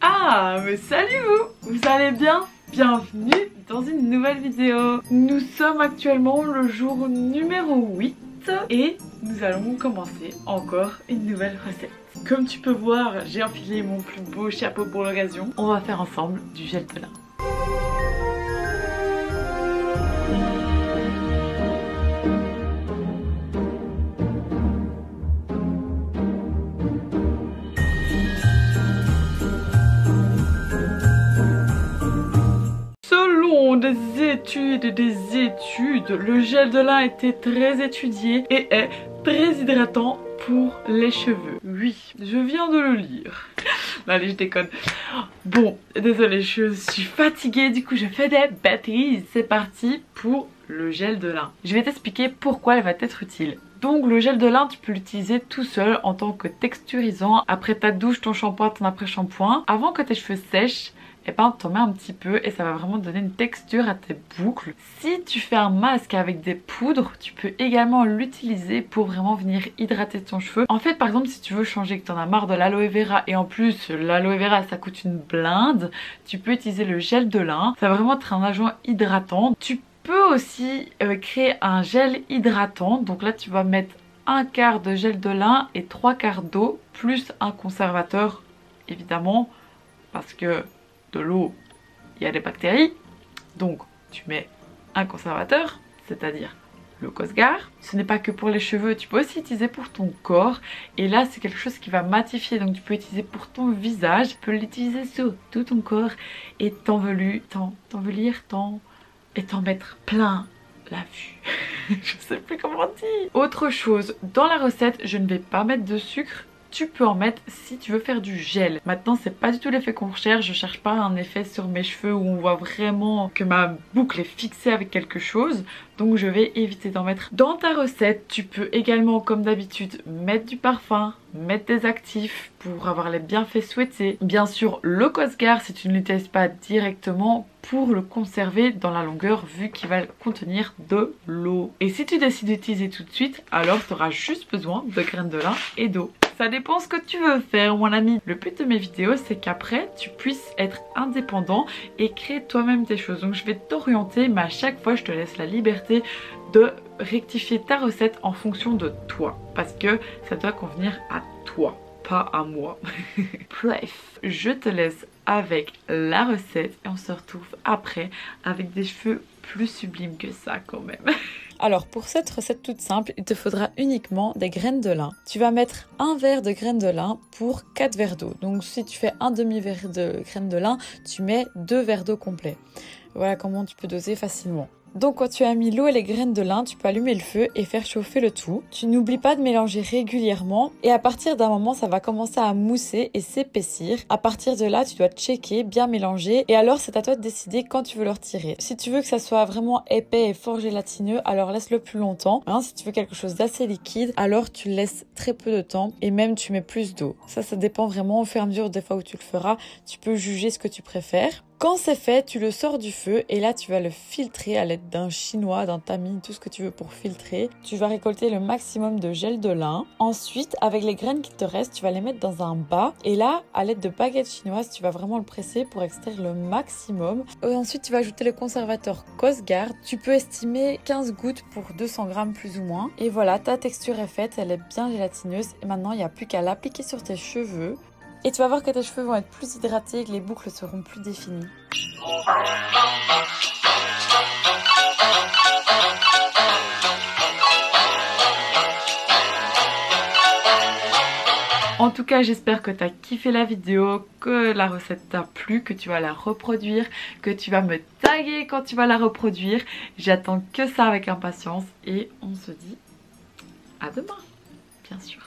Ah, mais salut vous allez bien? Bienvenue dans une nouvelle vidéo. Nous sommes actuellement le jour numéro 8 et nous allons commencer encore une nouvelle recette. Comme tu peux voir, j'ai enfilé mon plus beau chapeau pour l'occasion. On va faire ensemble du gel de lin. Selon des études, le gel de lin était très étudié et est très hydratant pour les cheveux. Oui, je viens de le lire. Non, allez, je déconne. Bon, désolée, je suis fatiguée, du coup je fais des bêtises. C'est parti pour le gel de lin. Je vais t'expliquer pourquoi elle va être utile. Donc le gel de lin, tu peux l'utiliser tout seul en tant que texturisant. Après ta douche, ton shampoing, ton après-shampoing. Avant que tes cheveux sèchent, et ben t'en mets un petit peu et ça va vraiment donner une texture à tes boucles. Si tu fais un masque avec des poudres, tu peux également l'utiliser pour vraiment venir hydrater ton cheveu. En fait, par exemple, si tu veux changer, que t'en as marre de l'aloe vera et en plus l'aloe vera ça coûte une blinde, tu peux utiliser le gel de lin. Ça va vraiment être un agent hydratant. Tu peux aussi créer un gel hydratant. Donc là tu vas mettre un quart de gel de lin et 3 quarts d'eau plus un conservateur évidemment parce que de l'eau, il y a des bactéries. Donc tu mets un conservateur, c'est-à-dire le Cosgar. Ce n'est pas que pour les cheveux, tu peux aussi utiliser pour ton corps. Et là c'est quelque chose qui va matifier, donc tu peux utiliser pour ton visage, tu peux l'utiliser sur tout ton corps et t'envelir, et t'en mettre plein la vue. Je sais plus comment on dit. Autre chose, dans la recette, je ne vais pas mettre de sucre. Tu peux en mettre si tu veux faire du gel. Maintenant, c'est pas du tout l'effet qu'on recherche. Je cherche pas un effet sur mes cheveux où on voit vraiment que ma boucle est fixée avec quelque chose. Donc je vais éviter d'en mettre. Dans ta recette, tu peux également, comme d'habitude, mettre du parfum, mettre des actifs pour avoir les bienfaits souhaités. Bien sûr, le Cosgar, si tu ne l'utilises pas directement, pour le conserver dans la longueur vu qu'il va contenir de l'eau. Et si tu décides d'utiliser tout de suite, alors tu auras juste besoin de graines de lin et d'eau. Ça dépend ce que tu veux faire mon ami. Le but de mes vidéos c'est qu'après tu puisses être indépendant et créer toi-même tes choses. Donc je vais t'orienter mais à chaque fois je te laisse la liberté de rectifier ta recette en fonction de toi. Parce que ça doit convenir à toi, pas à moi. Bref, je te laisse avec la recette et on se retrouve après avec des cheveux plus sublimes que ça quand même. Alors pour cette recette toute simple, il te faudra uniquement des graines de lin. Tu vas mettre un verre de graines de lin pour 4 verres d'eau. Donc si tu fais un demi-verre de graines de lin, tu mets 2 verres d'eau complets. Voilà comment tu peux doser facilement. Donc quand tu as mis l'eau et les graines de lin, tu peux allumer le feu et faire chauffer le tout. Tu n'oublies pas de mélanger régulièrement et à partir d'un moment, ça va commencer à mousser et s'épaissir. À partir de là, tu dois checker, bien mélanger et alors c'est à toi de décider quand tu veux le retirer. Si tu veux que ça soit vraiment épais et fort gélatineux, alors laisse-le plus longtemps. Si tu veux quelque chose d'assez liquide, alors tu le laisses très peu de temps et même tu mets plus d'eau. Ça dépend vraiment au fur et à mesure des fois où tu le feras. Tu peux juger ce que tu préfères. Quand c'est fait, tu le sors du feu et là tu vas le filtrer à l'aide d'un chinois, d'un tamis, tout ce que tu veux pour filtrer. Tu vas récolter le maximum de gel de lin. Ensuite, avec les graines qui te restent, tu vas les mettre dans un bas et là, à l'aide de baguettes chinoises, tu vas vraiment le presser pour extraire le maximum. Et ensuite, tu vas ajouter le conservateur Cosgar. Tu peux estimer 15 gouttes pour 200 grammes plus ou moins. Et voilà, ta texture est faite, elle est bien gélatineuse et maintenant, il n'y a plus qu'à l'appliquer sur tes cheveux. Et tu vas voir que tes cheveux vont être plus hydratés et que les boucles seront plus définies. En tout cas, j'espère que tu as kiffé la vidéo, que la recette t'a plu, que tu vas la reproduire, que tu vas me taguer quand tu vas la reproduire. J'attends que ça avec impatience et on se dit à demain, bien sûr.